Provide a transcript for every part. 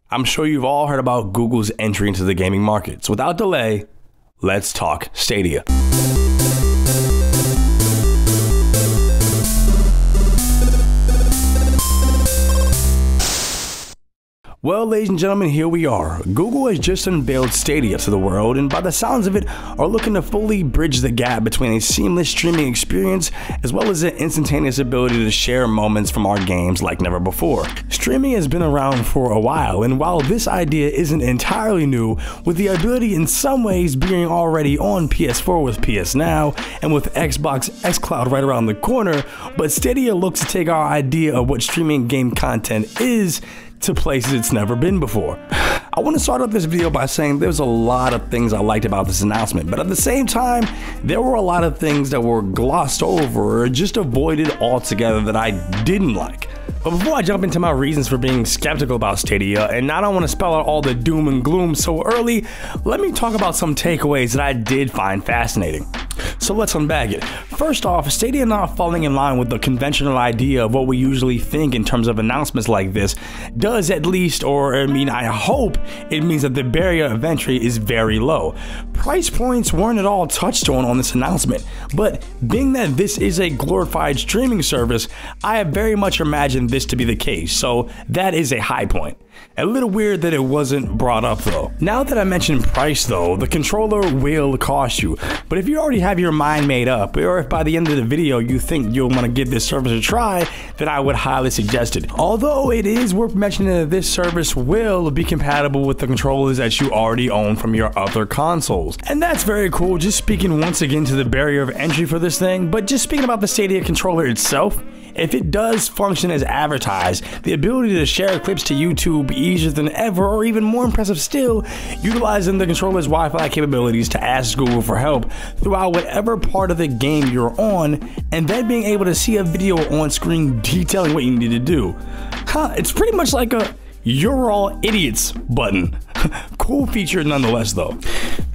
I'm sure you've all heard about Google's entry into the gaming market. So without delay, let's talk Stadia. Well, ladies and gentlemen, here we are. Google has just unveiled Stadia to the world, and by the sounds of it, are looking to fully bridge the gap between a seamless streaming experience as well as an instantaneous ability to share moments from our games like never before. Streaming has been around for a while, and while this idea isn't entirely new, with the ability in some ways being already on PS4 with PS Now and with Xbox xCloud right around the corner, but Stadia looks to take our idea of what streaming game content is to places it's never been before. I want to start off this video by saying there's a lot of things I liked about this announcement, but at the same time, there were a lot of things that were glossed over or just avoided altogether that I didn't like. But before I jump into my reasons for being skeptical about Stadia, and I don't want to spell out all the doom and gloom so early, let me talk about some takeaways that I did find fascinating. So let's unbag it. First off, Stadia not falling in line with the conventional idea of what we usually think in terms of announcements like this does at least, or I hope it means that the barrier of entry is very low. Price points weren't at all touched on this announcement, but being that this is a glorified streaming service, I have very much imagined this to be the case, so that is a high point. A little weird that it wasn't brought up though. Now that I mentioned price though, the controller will cost you, but if you already have your mind made up, or if by the end of the video you think you'll want to give this service a try, then I would highly suggest it. Although it is worth mentioning that this service will be compatible with the controllers that you already own from your other consoles. And that's very cool, just speaking once again to the barrier of entry for this thing, but just speaking about the Stadia controller itself, if it does function as advertised, the ability to share clips to YouTube easier than ever, or even more impressive still, utilizing the controller's Wi-Fi capabilities to ask Google for help throughout whatever part of the game you're on, and then being able to see a video on screen detailing what you need to do. It's pretty much like a "you're all idiots" button. Cool feature nonetheless though.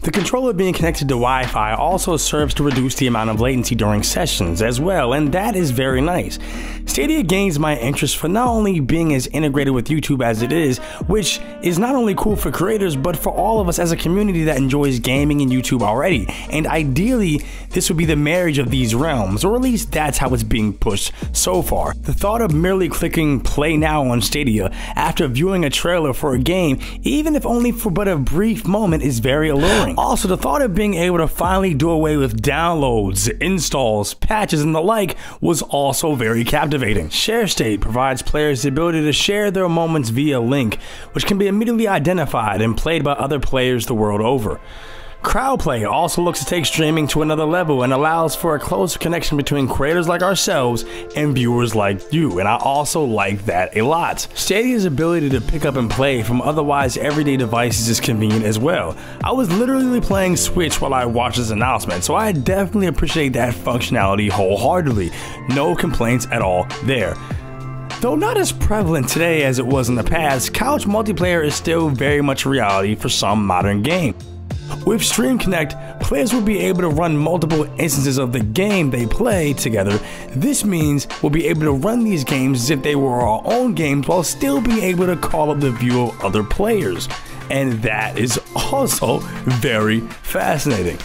The controller being connected to Wi-Fi also serves to reduce the amount of latency during sessions as well, and that is very nice. Stadia gains my interest for not only being as integrated with YouTube as it is, which is not only cool for creators, but for all of us as a community that enjoys gaming and YouTube already. And ideally, this would be the marriage of these realms, or at least that's how it's being pushed so far. The thought of merely clicking play now on Stadia after viewing a trailer for a game, even if only for but a brief moment, is very alluring. Also, the thought of being able to finally do away with downloads, installs, patches, and the like was also very captivating. Share State provides players the ability to share their moments via link, which can be immediately identified and played by other players the world over. Crowdplay also looks to take streaming to another level and allows for a closer connection between creators like ourselves and viewers like you, and I also like that a lot. Stadia's ability to pick up and play from otherwise everyday devices is convenient as well. I was literally playing Switch while I watched this announcement, so I definitely appreciate that functionality wholeheartedly. No complaints at all there. Though not as prevalent today as it was in the past, couch multiplayer is still very much a reality for some modern games. With Stream Connect, players will be able to run multiple instances of the game they play together. This means we'll be able to run these games as if they were our own games while still being able to call up the view of other players. And that is also very fascinating.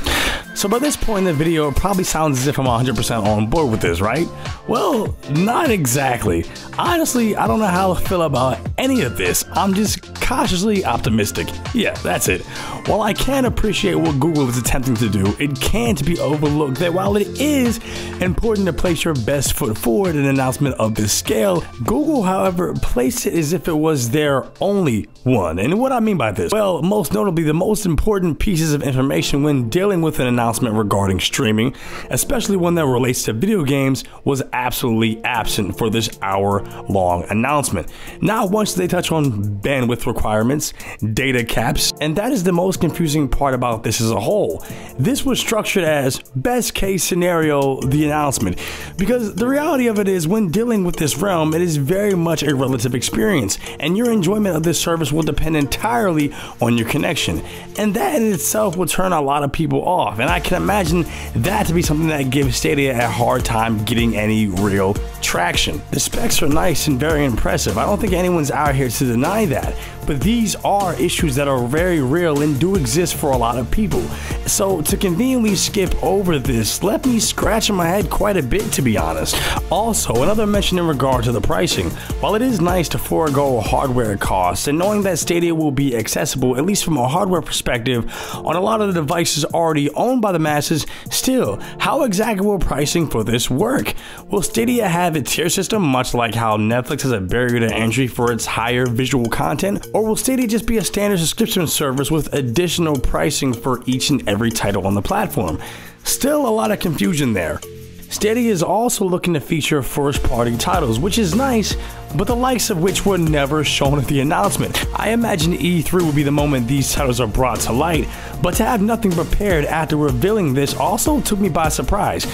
So by this point in the video, it probably sounds as if I'm 100% on board with this, right? Well, not exactly. Honestly, I don't know how to feel about any of this. I'm just cautiously optimistic. Yeah, that's it. While I can appreciate what Google is attempting to do, it can't be overlooked that while it is important to place your best foot forward in an announcement of this scale, Google, however, placed it as if it was their only one. And what I mean by this? Well, most notably, the most important pieces of information when dealing with an announcement regarding streaming, especially one that relates to video games, was absolutely absent for this hour-long announcement. Not once did they touch on bandwidth requirements, data caps, and that is the most confusing part about this as a whole. This was structured as best case scenario, the announcement, because the reality of it is when dealing with this realm, it is very much a relative experience, and your enjoyment of this service will depend entirely on your connection, and that in itself will turn a lot of people off, and I can imagine that to be something that gives Stadia a hard time getting any real traction. The specs are nice and very impressive. I don't think anyone's out here to deny that, But these are issues that are very real and do exist for a lot of people. So to conveniently skip over this left me scratching my head quite a bit, to be honest. Also, another mention in regard to the pricing. While it is nice to forego hardware costs and knowing that Stadia will be accessible, at least from a hardware perspective, on a lot of the devices already owned by the masses, still, how exactly will pricing for this work? Will Stadia have a tier system, much like how Netflix has a barrier to entry for its higher visual content? Or will Stadia just be a standard subscription service with additional pricing for each and every title on the platform? Still a lot of confusion there. Stadia is also looking to feature first-party titles, which is nice, but the likes of which were never shown at the announcement. I imagine E3 will be the moment these titles are brought to light, but to have nothing prepared after revealing this also took me by surprise.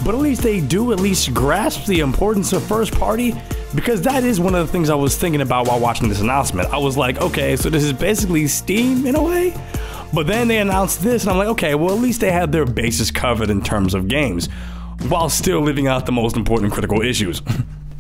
But at least they do grasp the importance of first-party, because that is one of the things I was thinking about while watching this announcement. I was like, okay, so this is basically Steam in a way? But then they announced this, and I'm like, okay, well, at least they have their bases covered in terms of games, while still leaving out the most important critical issues.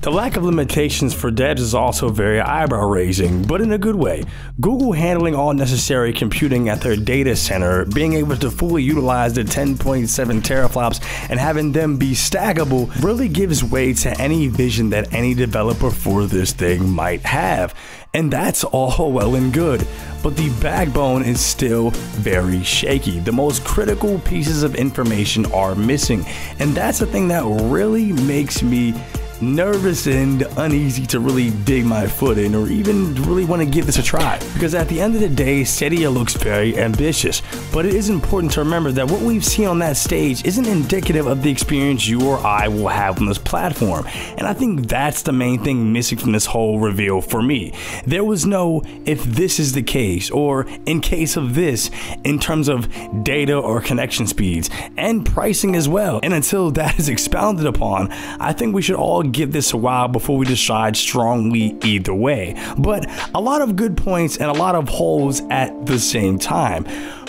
The lack of limitations for devs is also very eyebrow-raising, but in a good way. Google handling all necessary computing at their data center, being able to fully utilize the 10.7 teraflops and having them be stackable really gives way to any vision that any developer for this thing might have. And that's all well and good, but the backbone is still very shaky. The most critical pieces of information are missing, and that's the thing that really makes me nervous and uneasy to really dig my foot in or even really want to give this a try, because at the end of the day, Stadia looks very ambitious, but it is important to remember that what we've seen on that stage isn't indicative of the experience you or I will have on this platform, and I think that's the main thing missing from this whole reveal for me. There was no "if this is the case" or "in case of this" in terms of data or connection speeds and pricing as well, and until that is expounded upon, I think we should all give this a while before we decide strongly either way. But a lot of good points and a lot of holes at the same time.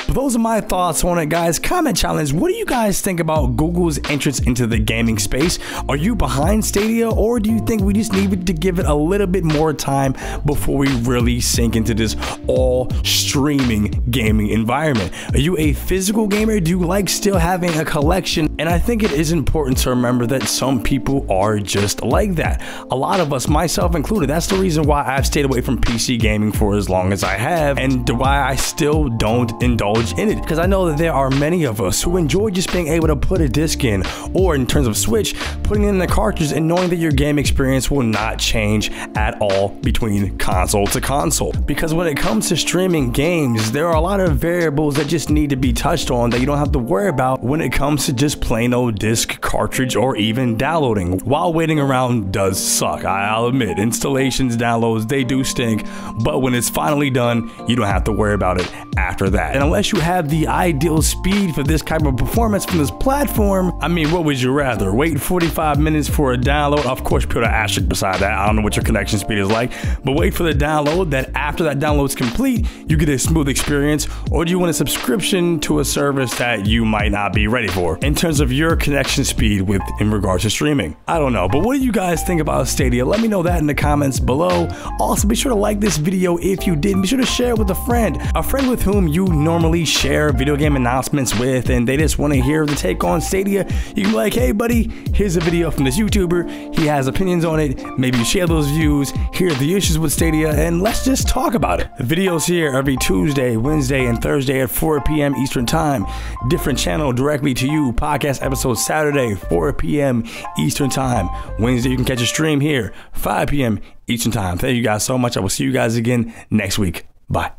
But those are my thoughts on it, guys. Comment challenge, what do you guys think about Google's entrance into the gaming space? Are you behind Stadia, or do you think we just needed to give it a little bit more time before we really sink into this all streaming gaming environment? Are you a physical gamer? Do you like still having a collection? And I think it is important to remember that some people are just like that. A lot of us, myself included. That's the reason why I've stayed away from PC gaming for as long as I have, and why I still don't indulge in it, because I know that there are many of us who enjoy just being able to put a disc in, or in terms of Switch, putting in the cartridge and knowing that your game experience will not change at all between console to console. Because when it comes to streaming games, there are a lot of variables that just need to be touched on that you don't have to worry about when it comes to just plain old disc, cartridge, or even downloading. While waiting around does suck, I'll admit. Installations, downloads, they do stink, but when it's finally done, you don't have to worry about it after that. And unless you have the ideal speed for this type of performance from this platform, I mean, what would you rather? Wait 45 minutes for a download? Of course, put an asterisk beside that. I don't know what your connection speed is like, but wait for the download, that after that download's complete, you get a smooth experience, or do you want a subscription to a service that you might not be ready for in terms of your connection speed in regards to streaming? I don't know, but what do you guys think about Stadia? Let me know that in the comments below. Also, be sure to like this video if you did. Be sure to share it with a friend with whom you normally share video game announcements with, and they just want to hear the take on Stadia. You can be like, hey buddy, here's a video from this YouTuber, he has opinions on it, maybe share those views, here are the issues with Stadia, and let's just talk about it. The videos here every Tuesday, Wednesday, and Thursday at 4 p.m. Eastern Time. Different channel directly to you. Podcast episode Saturday, 4 p.m. Eastern Time. Wednesday, you can catch a stream here, 5 p.m. Eastern Time. Thank you guys so much. I will see you guys again next week. Bye.